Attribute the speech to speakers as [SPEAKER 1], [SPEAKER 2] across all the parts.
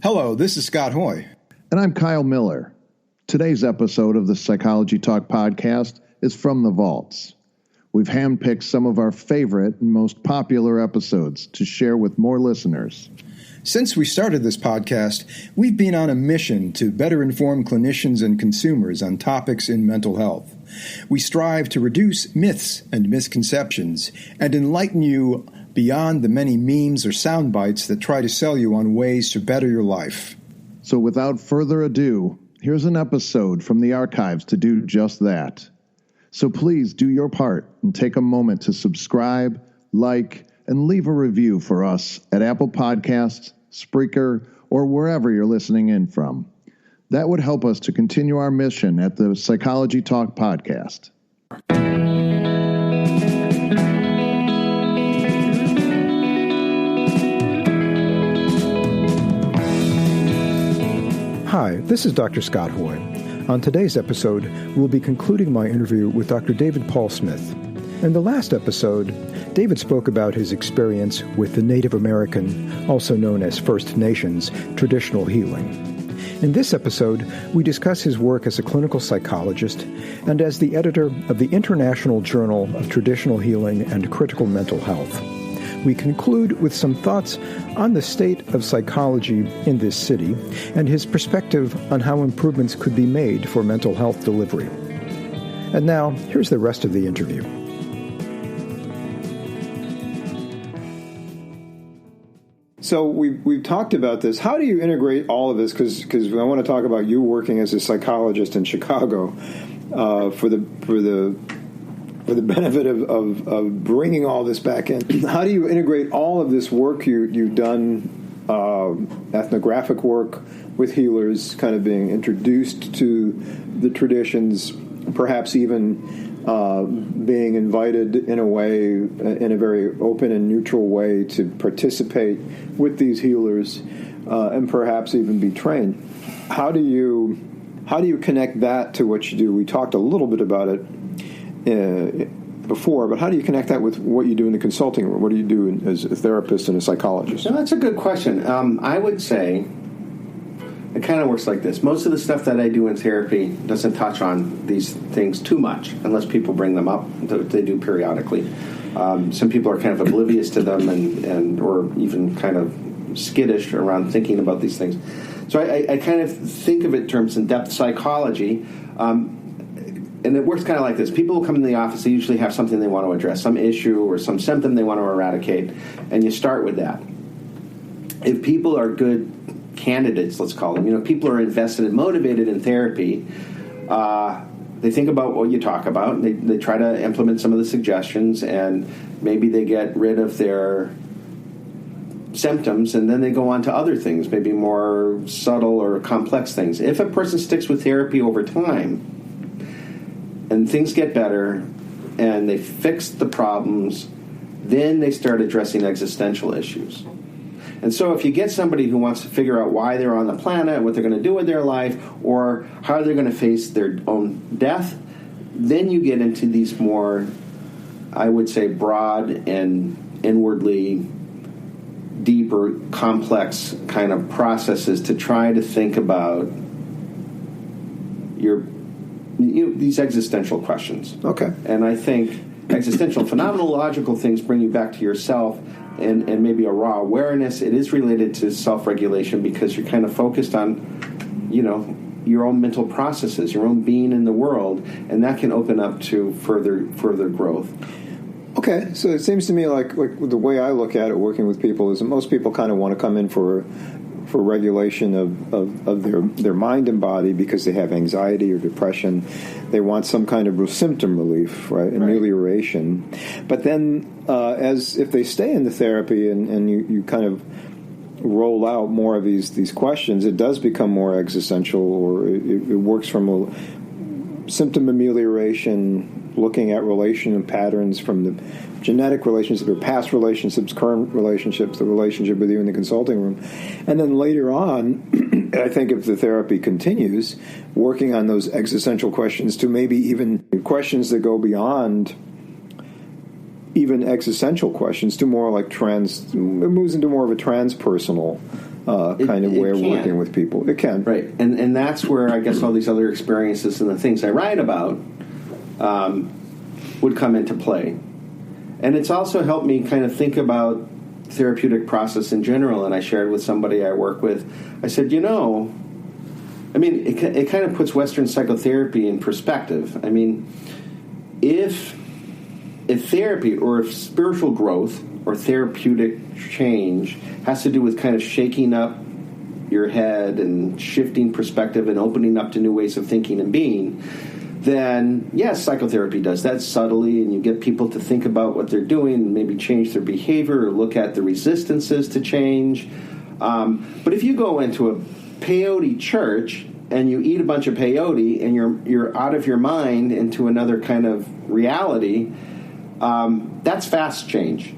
[SPEAKER 1] Hello, this is Scott Hoy.
[SPEAKER 2] And I'm Kyle Miller. Today's episode of the Psychology Talk podcast is from the vaults. We've handpicked some of our favorite and most popular episodes to share with more listeners.
[SPEAKER 1] Since we started this podcast, we've been on a mission to better inform clinicians and consumers on topics in mental health. We strive to reduce myths and misconceptions and enlighten you beyond the many memes or sound bites that try to sell you on ways to better your life.
[SPEAKER 2] So without further ado, here's an episode from the archives to do just that. So please do your part and take a moment to subscribe, like, and leave a review for us at Apple Podcasts, Spreaker, or wherever you're listening in from. That would help us to continue our mission at the Psychology Talk podcast.
[SPEAKER 1] Hi, this is Dr. Scott Hoy. On today's episode, we'll be concluding my interview with Dr. David Paul Smith. In the last episode, David spoke about his experience with the Native American, also known as First Nations, traditional healing. In this episode, we discuss his work as a clinical psychologist and as the editor of the International Journal of Traditional Healing and Critical Mental Health. We conclude with some thoughts on the state of psychology in this city and his perspective on how improvements could be made for mental health delivery. And now, here's the rest of the interview. So we've talked about this. How do you integrate all of this? Because I want to talk about you working as a psychologist in Chicago for the benefit of bringing all this back in. How do you integrate all of this work you've done, ethnographic work with healers, kind of being introduced to the traditions, perhaps even being invited in a way, in a very open and neutral way, to participate with these healers, and perhaps even be trained. How do you connect that to what you do? We talked a little bit about it before, but how do you connect that with what you do in the consulting room? What do you do as a therapist and a psychologist?
[SPEAKER 3] No, that's a good question. I would say it kind of works like this. Most of the stuff that I do in therapy doesn't touch on these things too much, unless people bring them up. They do periodically. Some people are kind of oblivious to them and or even kind of skittish around thinking about these things. So I kind of think of it in terms of depth psychology. And it works kind of like this. People who come in the office, they usually have something they want to address, some issue or some symptom they want to eradicate, and you start with that. If people are good candidates, let's call them, people are invested and motivated in therapy, they think about what you talk about, and they try to implement some of the suggestions, and maybe they get rid of their symptoms, and then they go on to other things, maybe more subtle or complex things. If a person sticks with therapy over time, and things get better, and they fix the problems, then they start addressing existential issues. And so if you get somebody who wants to figure out why they're on the planet, what they're going to do with their life, or how they're going to face their own death, then you get into these more, I would say, broad and inwardly deeper, complex kind of processes to try to think about these existential questions.
[SPEAKER 1] Okay.
[SPEAKER 3] And I think existential phenomenological things bring you back to yourself and maybe a raw awareness. It is related to self-regulation because you're kind of focused on, your own mental processes, your own being in the world, and that can open up to further growth.
[SPEAKER 1] Okay, so it seems to me like the way I look at it working with people is that most people kind of want to come in for regulation of their mind and body because they have anxiety or depression. They want some kind of symptom relief, right? Amelioration. But then as if they stay in the therapy and you kind of roll out more of these questions, it does become more existential, or it works from a symptom amelioration, looking at relation patterns from the genetic relationships or past relationships, current relationships, the relationship with you in the consulting room. And then later on, I think if the therapy continues, working on those existential questions to maybe even questions that go beyond even existential questions to more like it moves into more of a transpersonal kind of way of working with people. It can.
[SPEAKER 3] Right. And that's where I guess all these other experiences and the things I write about would come into play. And it's also helped me kind of think about therapeutic process in general. And I shared with somebody I work with, I said, it kind of puts Western psychotherapy in perspective. I mean, if therapy or if spiritual growth or therapeutic change has to do with kind of shaking up your head and shifting perspective and opening up to new ways of thinking and being, then yes, psychotherapy does that subtly, and you get people to think about what they're doing and maybe change their behavior or look at the resistances to change. But if you go into a peyote church and you eat a bunch of peyote and you're out of your mind into another kind of reality, that's fast change.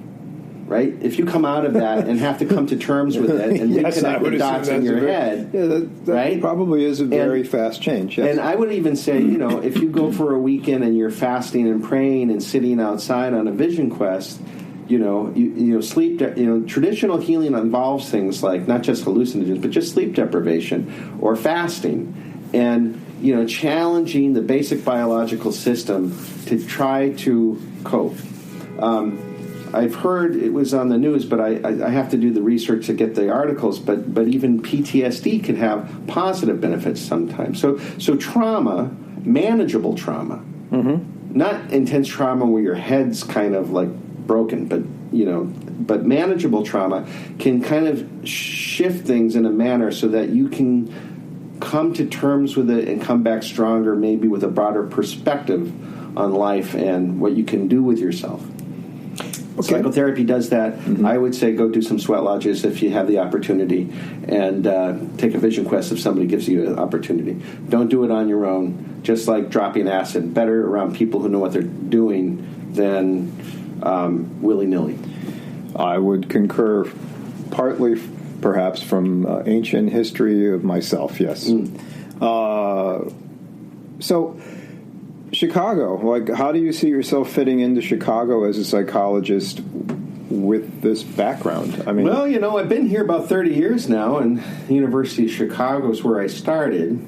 [SPEAKER 3] Right? If you come out of that and have to come to terms with it and reconnect the dots in your head,
[SPEAKER 1] that right? Probably is a very fast change. Yes.
[SPEAKER 3] And I would even say, if you go for a weekend and you're fasting and praying and sitting outside on a vision quest, sleep. Traditional healing involves things like not just hallucinogens, but just sleep deprivation or fasting, and challenging the basic biological system to try to cope. I've heard it was on the news, but I have to do the research to get the articles. But even PTSD can have positive benefits sometimes. So trauma, manageable trauma, not intense trauma where your head's kind of like broken, but manageable trauma can kind of shift things in a manner so that you can come to terms with it and come back stronger, maybe with a broader perspective on life and what you can do with yourself. Okay. Psychotherapy does that. I would say go do some sweat lodges if you have the opportunity, and take a vision quest if somebody gives you an opportunity. Don't do it on your own, just like dropping acid. Better around people who know what they're doing than willy-nilly.
[SPEAKER 1] I would concur, partly perhaps from ancient history of myself, yes. So Chicago, how do you see yourself fitting into Chicago as a psychologist with this background? I mean,
[SPEAKER 3] well, I've been here about 30 years now, and the University of Chicago is where I started.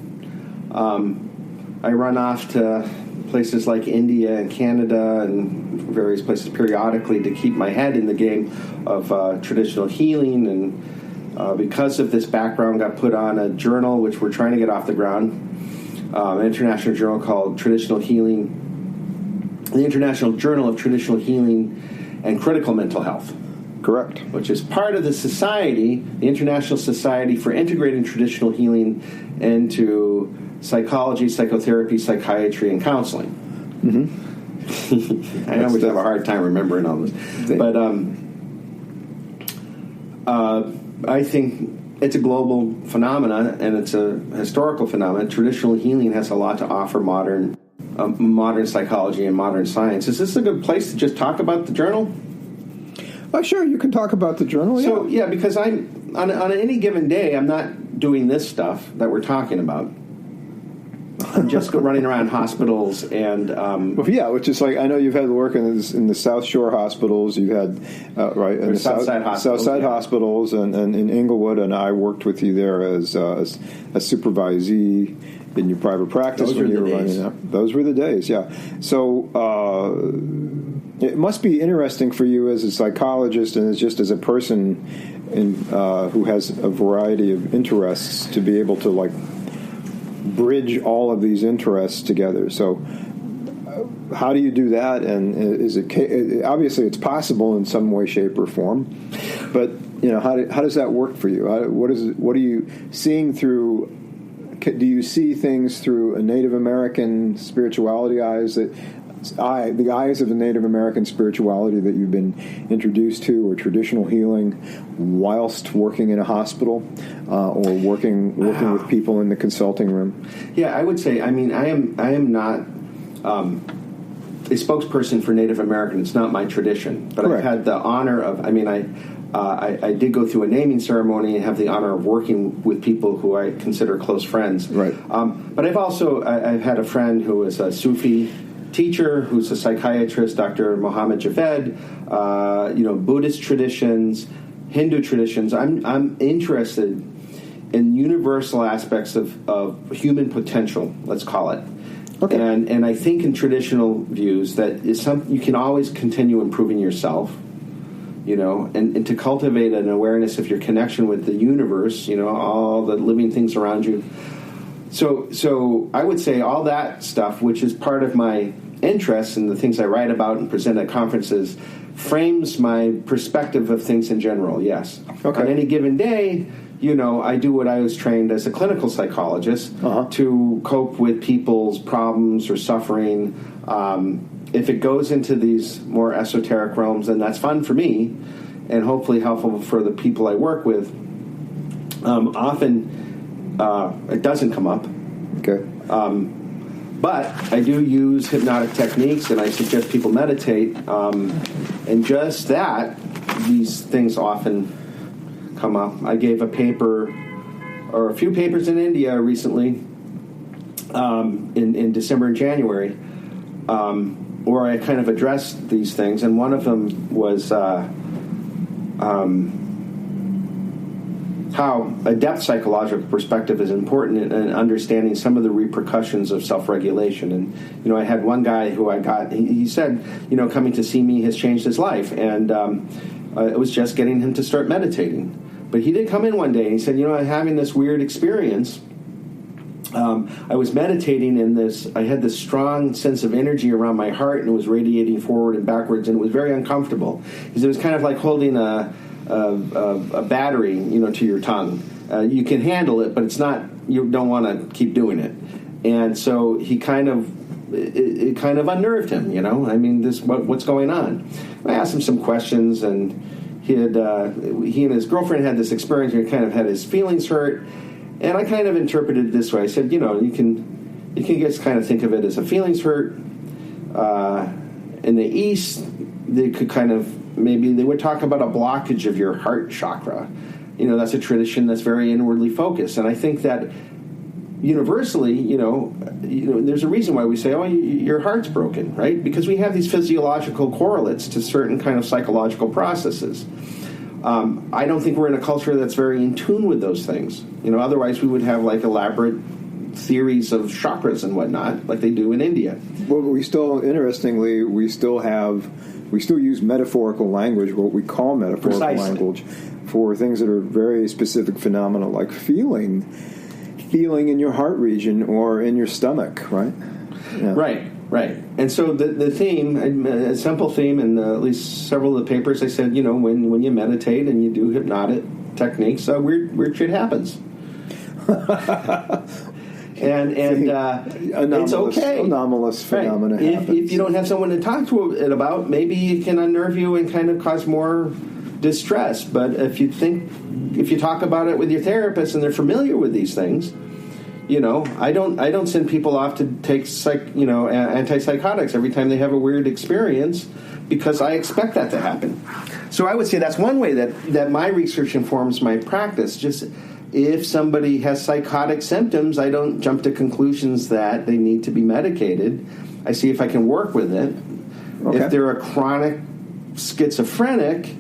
[SPEAKER 3] I run off to places like India and Canada and various places periodically to keep my head in the game of traditional healing, and because of this background, got put on a journal which we're trying to get off the ground. An international journal called Traditional Healing, the International Journal of Traditional Healing and Critical Mental Health.
[SPEAKER 1] Correct.
[SPEAKER 3] Which is part of the society, the International Society for Integrating Traditional Healing into Psychology, Psychotherapy, Psychiatry, and Counseling. I always have a hard time remembering all this. But I think it's a global phenomenon, and it's a historical phenomenon. Traditional healing has a lot to offer modern psychology and modern science. Is this a good place to just talk about the journal?
[SPEAKER 1] Sure, you can talk about the journal.
[SPEAKER 3] So, because I'm on any given day, I'm not doing this stuff that we're talking about. I'm just running around hospitals and
[SPEAKER 1] which is like, I know you've had work in the South Shore hospitals. You've had in the
[SPEAKER 3] Southside
[SPEAKER 1] hospitals, and in Inglewood, and I worked with you there as a supervisee in your private practice when you were running that. Those were the days, yeah. So it must be interesting for you as a psychologist and just as a person who has a variety of interests to be able to bridge all of these interests together. So how do you do that? And is it obviously it's possible in some way, shape, or form, but how does that work for you? What are you seeing through? Do you see things through a Native American spirituality eyes, the eyes of the Native American spirituality that you've been introduced to, or traditional healing, whilst working in a hospital or working with people in the consulting room? Yeah,
[SPEAKER 3] I would say. I mean, I am not a spokesperson for Native American. It's not my tradition, but correct. I've had the honor of. I did go through a naming ceremony and have the honor of working with people who I consider close friends.
[SPEAKER 1] Right.
[SPEAKER 3] But I've had a friend who is a Sufi teacher, who's a psychiatrist, Dr. Mohammed Javed. Buddhist traditions, Hindu traditions. I'm interested in universal aspects of human potential, let's call it.
[SPEAKER 1] Okay.
[SPEAKER 3] And I think in traditional views that is something you can always continue improving yourself, and to cultivate an awareness of your connection with the universe, all the living things around you. So I would say all that stuff, which is part of my interests and the things I write about and present at conferences, frames my perspective of things in general, yes.
[SPEAKER 1] Okay.
[SPEAKER 3] On any given day, I do what I was trained as a clinical psychologist to cope with people's problems or suffering. If it goes into these more esoteric realms, then that's fun for me and hopefully helpful for the people I work with. Often it doesn't come up.
[SPEAKER 1] Okay.
[SPEAKER 3] But I do use hypnotic techniques, and I suggest people meditate. And just that, these things often come up. I gave a paper, or a few papers in India recently, in December and January, where I kind of addressed these things. And one of them was how a depth psychological perspective is important in understanding some of the repercussions of self-regulation. And, I had one guy who he said, coming to see me has changed his life. And it was just getting him to start meditating. But he did come in one day and he said, I'm having this weird experience. I was meditating and I had this strong sense of energy around my heart, and it was radiating forward and backwards, and it was very uncomfortable. Because it was kind of like holding a battery, to your tongue. You can handle it, but it's not. You don't want to keep doing it. And so it kind of unnerved him. What's going on? I asked him some questions, and he and his girlfriend had this experience where he kind of had his feelings hurt. And I kind of interpreted it this way. I said, you can just kind of think of it as a feelings hurt. In the East, they could maybe they would talk about a blockage of your heart chakra. That's a tradition that's very inwardly focused. And I think that universally, there's a reason why we say, your heart's broken, right? Because we have these physiological correlates to certain kind of psychological processes. I don't think we're in a culture that's very in tune with those things. Otherwise we would have elaborate theories of chakras and whatnot, like they do in India.
[SPEAKER 1] Well, we still use metaphorical language, what we call metaphorical
[SPEAKER 3] Precisely.
[SPEAKER 1] language, for things that are very specific phenomena, like feeling in your heart region or in your stomach, right? Yeah.
[SPEAKER 3] Right. And so the theme, a simple theme in at least several of the papers, I said, when you meditate and you do hypnotic techniques, weird shit happens. and it's okay.
[SPEAKER 1] Anomalous phenomena happens.
[SPEAKER 3] If you don't have someone to talk to it about, maybe it can unnerve you and kind of cause more distress. But if you talk about it with your therapist and they're familiar with these things, I don't send people off to take antipsychotics every time they have a weird experience, because I expect that to happen. So I would say that's one way that my research informs my practice. Just if somebody has psychotic symptoms, I don't jump to conclusions that they need to be medicated. I see if I can work with it. Okay. If they're a chronic schizophrenic,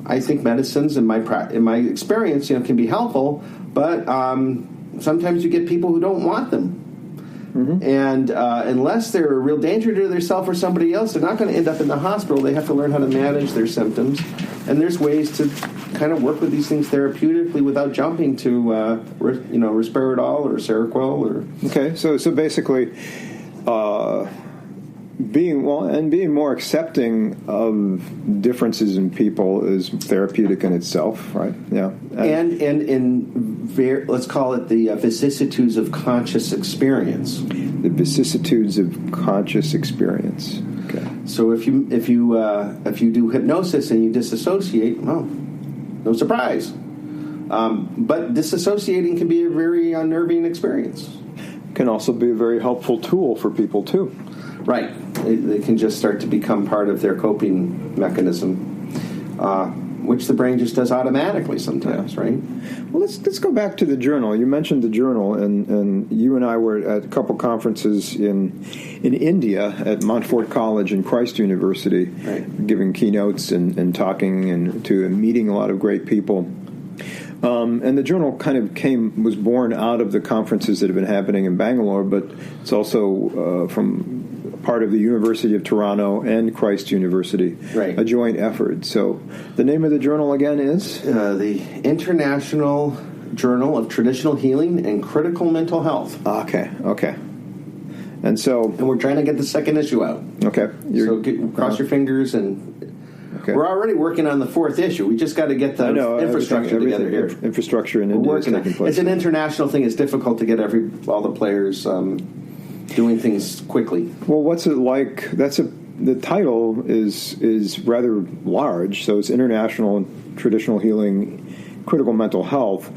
[SPEAKER 3] I think medicines, in my experience, can be helpful, but sometimes you get people who don't want them. Mm-hmm. And unless they're a real danger to themselves or somebody else, they're not going to end up in the hospital. They have to learn how to manage their symptoms. And there's ways to kind of work with these things therapeutically without jumping to, risperidol or Seroquel.
[SPEAKER 1] Okay, so basically, being more accepting of differences in people is therapeutic in itself, right? Yeah,
[SPEAKER 3] let's call it the vicissitudes of conscious experience.
[SPEAKER 1] The vicissitudes of conscious experience. Okay.
[SPEAKER 3] So if you do hypnosis and you disassociate, well, no surprise. But disassociating can be a very unnerving experience.
[SPEAKER 1] Can also be a very helpful tool for people too.
[SPEAKER 3] Right. They can just start to become part of their coping mechanism. which the brain just does automatically sometimes, right?
[SPEAKER 1] Well, let's go back to the journal. You mentioned the journal, and you and I were at a couple conferences in India at Montfort College and Christ University,
[SPEAKER 3] right,
[SPEAKER 1] giving keynotes and talking and meeting a lot of great people. And the journal kind of was born out of the conferences that have been happening in Bangalore, but it's also from part of the University of Toronto and Christ University,
[SPEAKER 3] right,
[SPEAKER 1] a joint effort. So the name of the journal again is?
[SPEAKER 3] The International Journal of Traditional Healing and Critical Mental Health.
[SPEAKER 1] Okay. And
[SPEAKER 3] we're trying to get the second issue out.
[SPEAKER 1] Okay.
[SPEAKER 3] Cross your fingers and... Okay. We're already working on the fourth issue. We just got to get the infrastructure together here.
[SPEAKER 1] Infrastructure in India is taking place.
[SPEAKER 3] It's an international thing. It's difficult to get all the players doing things quickly.
[SPEAKER 1] Well, what's it like? The title is rather large, so it's International Traditional Healing, Critical Mental Health.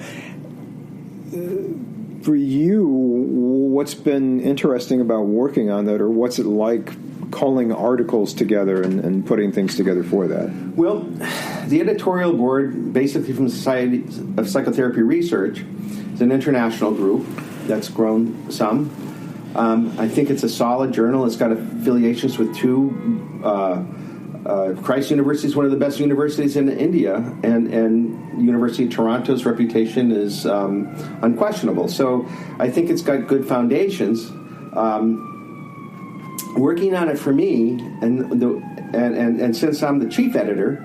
[SPEAKER 1] For you, what's been interesting about working on that, or what's it like calling articles together and putting things together for that?
[SPEAKER 3] Well, the editorial board, basically from the Society of Psychotherapy Research, is an international group that's grown some. I think it's a solid journal. It's got affiliations with two. Christ University is one of the best universities in India, and University of Toronto's reputation is unquestionable. So I think it's got good foundations. Working on it for me, and since I'm the chief editor,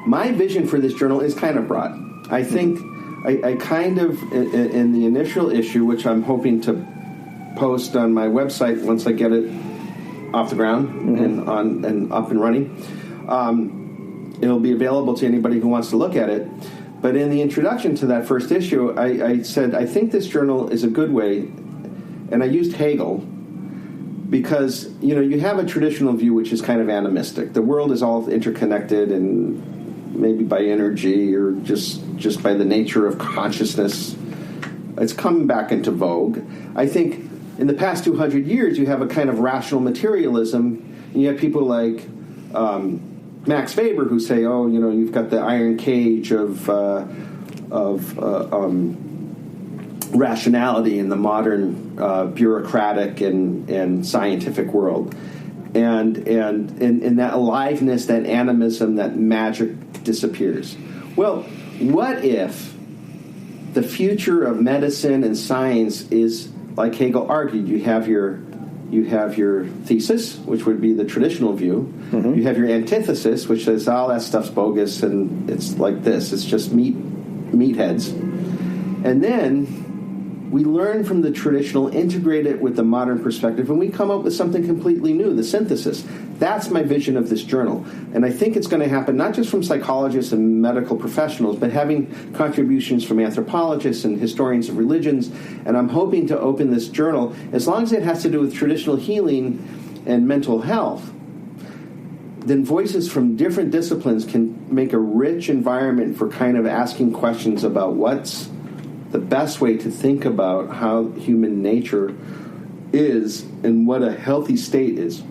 [SPEAKER 3] my vision for this journal is kind of broad. I think I kind of, in the initial issue, which I'm hoping to post on my website once I get it off the ground and up and running, it'll be available to anybody who wants to look at it. But in the introduction to that first issue, I said, I think this journal is a good way, and I used Hegel, because, you have a traditional view which is kind of animistic. The world is all interconnected, and maybe by energy or just by the nature of consciousness. It's come back into vogue. I think in the past 200 years, you have a kind of rational materialism, and you have people like Max Weber who say, you've got the iron cage of rationality in the modern bureaucratic and scientific world, and in that aliveness, that animism, that magic disappears. Well, what if the future of medicine and science is like Hegel argued? You have your thesis, which would be the traditional view. Mm-hmm. You have your antithesis, which says, that stuff's bogus and it's like this. It's just meatheads. And then we learn from the traditional, integrate it with the modern perspective, and we come up with something completely new, the synthesis. That's my vision of this journal. And I think it's going to happen not just from psychologists and medical professionals, but having contributions from anthropologists and historians of religions. And I'm hoping to open this journal, as long as it has to do with traditional healing and mental health, then voices from different disciplines can make a rich environment for kind of asking questions about what's the best way to think about how human nature is and what a healthy state is.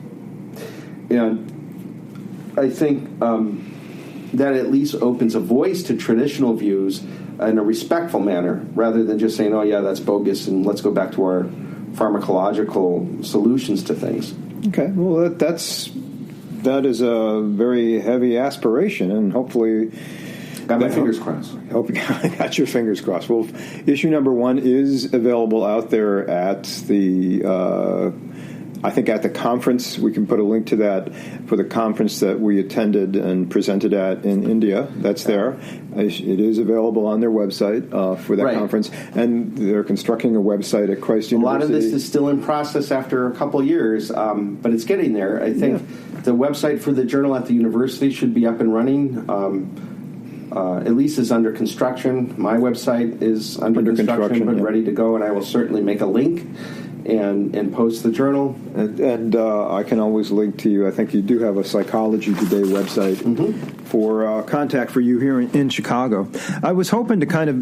[SPEAKER 3] And I think that at least opens a voice to traditional views in a respectful manner, rather than just saying, that's bogus and let's go back to our pharmacological solutions to things.
[SPEAKER 1] Okay, well, that is a very heavy aspiration, and hopefully...
[SPEAKER 3] Got my fingers crossed.
[SPEAKER 1] I got your fingers crossed. Well, issue number 1 is available out there at the, I think at the conference. We can put a link to that for the conference that we attended and presented at in India. That's there. It is available on their website for that conference. And they're constructing a website at Christ University.
[SPEAKER 3] A lot of this is still in process after a couple years, but it's getting there. I think the website for the journal at the university should be up and running. At least is under construction. My website is under construction but ready to go, and I will certainly make a link and post the journal.
[SPEAKER 1] And I can always link to you. I think you do have a Psychology Today website for contact for you here in Chicago. I was hoping to kind of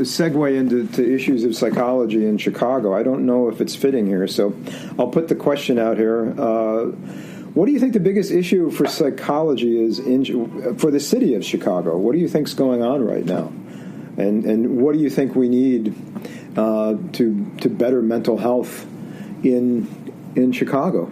[SPEAKER 1] segue into issues of psychology in Chicago. I don't know if it's fitting here, so I'll put the question out here. What do you think the biggest issue for psychology is for the city of Chicago? What do you think's going on right now? And what do you think we need to better mental health in Chicago?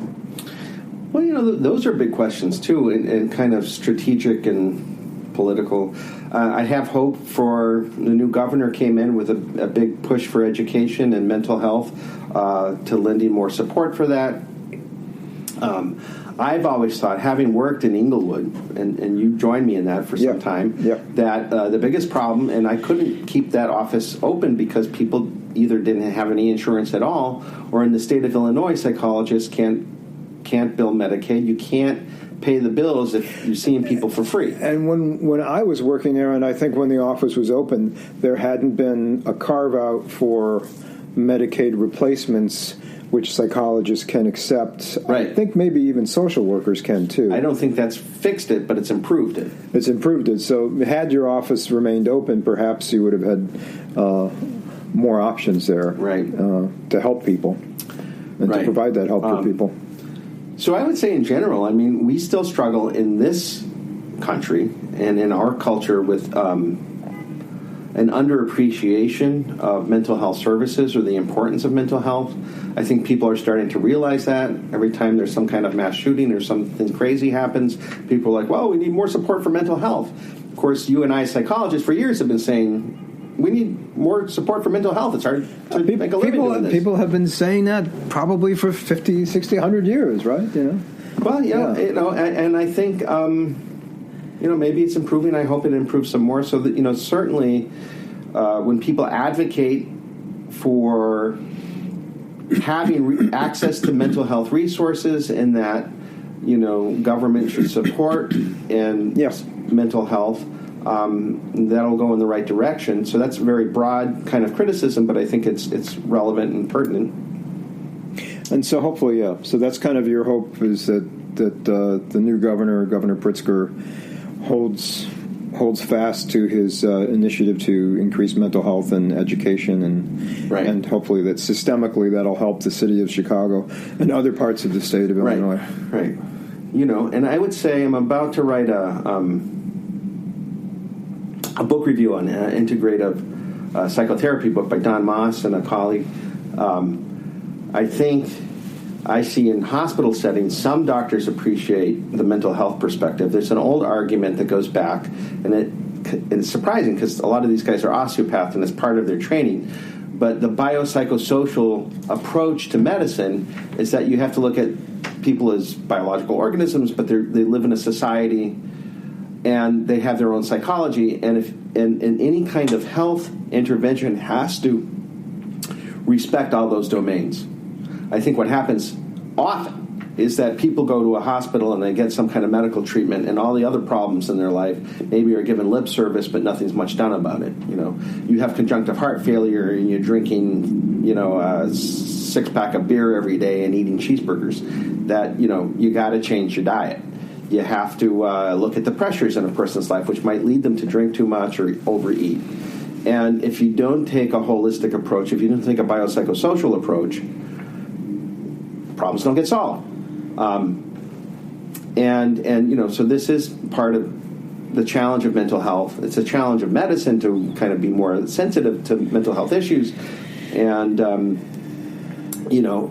[SPEAKER 3] Well, those are big questions, too, and kind of strategic and political. I have hope for the new governor came in with a big push for education and mental health, to lending more support for that. I've always thought, having worked in Inglewood, and you joined me in that for some time, that the biggest problem, and I couldn't keep that office open because people either didn't have any insurance at all, or in the state of Illinois, psychologists can't bill Medicaid. You can't pay the bills if you're seeing people for free.
[SPEAKER 1] And when I was working there, and I think when the office was open, there hadn't been a carve-out for Medicaid replacements, which psychologists can accept.
[SPEAKER 3] Right.
[SPEAKER 1] I think maybe even social workers can, too.
[SPEAKER 3] I don't think that's fixed it, but it's improved it.
[SPEAKER 1] It's improved it. So had your office remained open, perhaps you would have had more options there,
[SPEAKER 3] right,
[SPEAKER 1] to help people and to provide that help for people.
[SPEAKER 3] So I would say in general, I mean, we still struggle in this country and in our culture with an underappreciation of mental health services or the importance of mental health. I think people are starting to realize that. Every time there's some kind of mass shooting or something crazy happens, people are like, well, we need more support for mental health. Of course, you and I, psychologists, for years have been saying, we need more support for mental health. It's hard to make a living doing this.
[SPEAKER 1] People have been saying that probably for 50, 60, 100 years, right?
[SPEAKER 3] Well, and I think, maybe it's improving. I hope it improves some more. So that, certainly when people advocate for having access to mental health resources and that, government should support and mental health, that'll go in the right direction. So that's a very broad kind of criticism, but I think it's relevant and pertinent.
[SPEAKER 1] And so hopefully, so that's kind of your hope, is that the new Governor Pritzker, holds fast to his initiative to increase mental health and education, and hopefully that systemically that'll help the city of Chicago and other parts of the state of Illinois.
[SPEAKER 3] Right. And I would say I'm about to write a book review on integrative psychotherapy book by Don Moss and a colleague. I think I see in hospital settings some doctors appreciate the mental health perspective. There's an old argument that goes back, and it's surprising because a lot of these guys are osteopaths and it's part of their training. But the biopsychosocial approach to medicine is that you have to look at people as biological organisms, but they live in a society and they have their own psychology, and any kind of health intervention has to respect all those domains. I think what happens often is that people go to a hospital and they get some kind of medical treatment, and all the other problems in their life maybe are given lip service, but nothing's much done about it. You have conjunctive heart failure and you're drinking, a 6-pack of beer every day and eating cheeseburgers. That, you got to change your diet. You have to look at the pressures in a person's life, which might lead them to drink too much or overeat. And if you don't take a holistic approach, if you don't take a biopsychosocial approach, problems don't get solved. So this is part of the challenge of mental health. It's a challenge of medicine to kind of be more sensitive to mental health issues. And,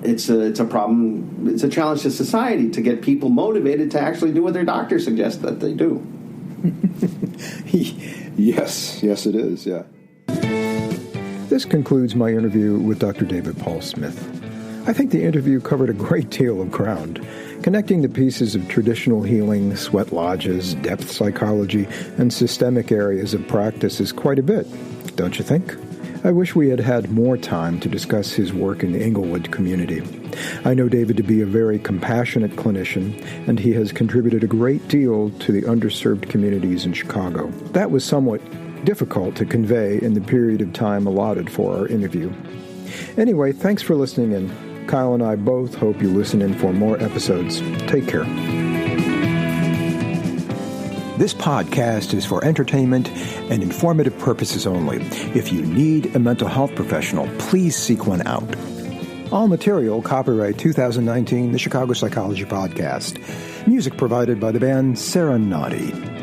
[SPEAKER 3] it's a problem. It's a challenge to society to get people motivated to actually do what their doctor suggests that they do.
[SPEAKER 1] Yes, it is, yeah. This concludes my interview with Dr. David Paul Smith. I think the interview covered a great deal of ground, connecting the pieces of traditional healing, sweat lodges, depth psychology, and systemic areas of practice is quite a bit, don't you think? I wish we had had more time to discuss his work in the Inglewood community. I know David to be a very compassionate clinician, and he has contributed a great deal to the underserved communities in Chicago. That was somewhat difficult to convey in the period of time allotted for our interview. Anyway, thanks for listening in. Kyle and I both hope you listen in for more episodes. Take care. This podcast is for entertainment and informative purposes only. If you need a mental health professional, please seek one out. All material copyright 2019, the Chicago Psychology Podcast. Music provided by the band Serenati.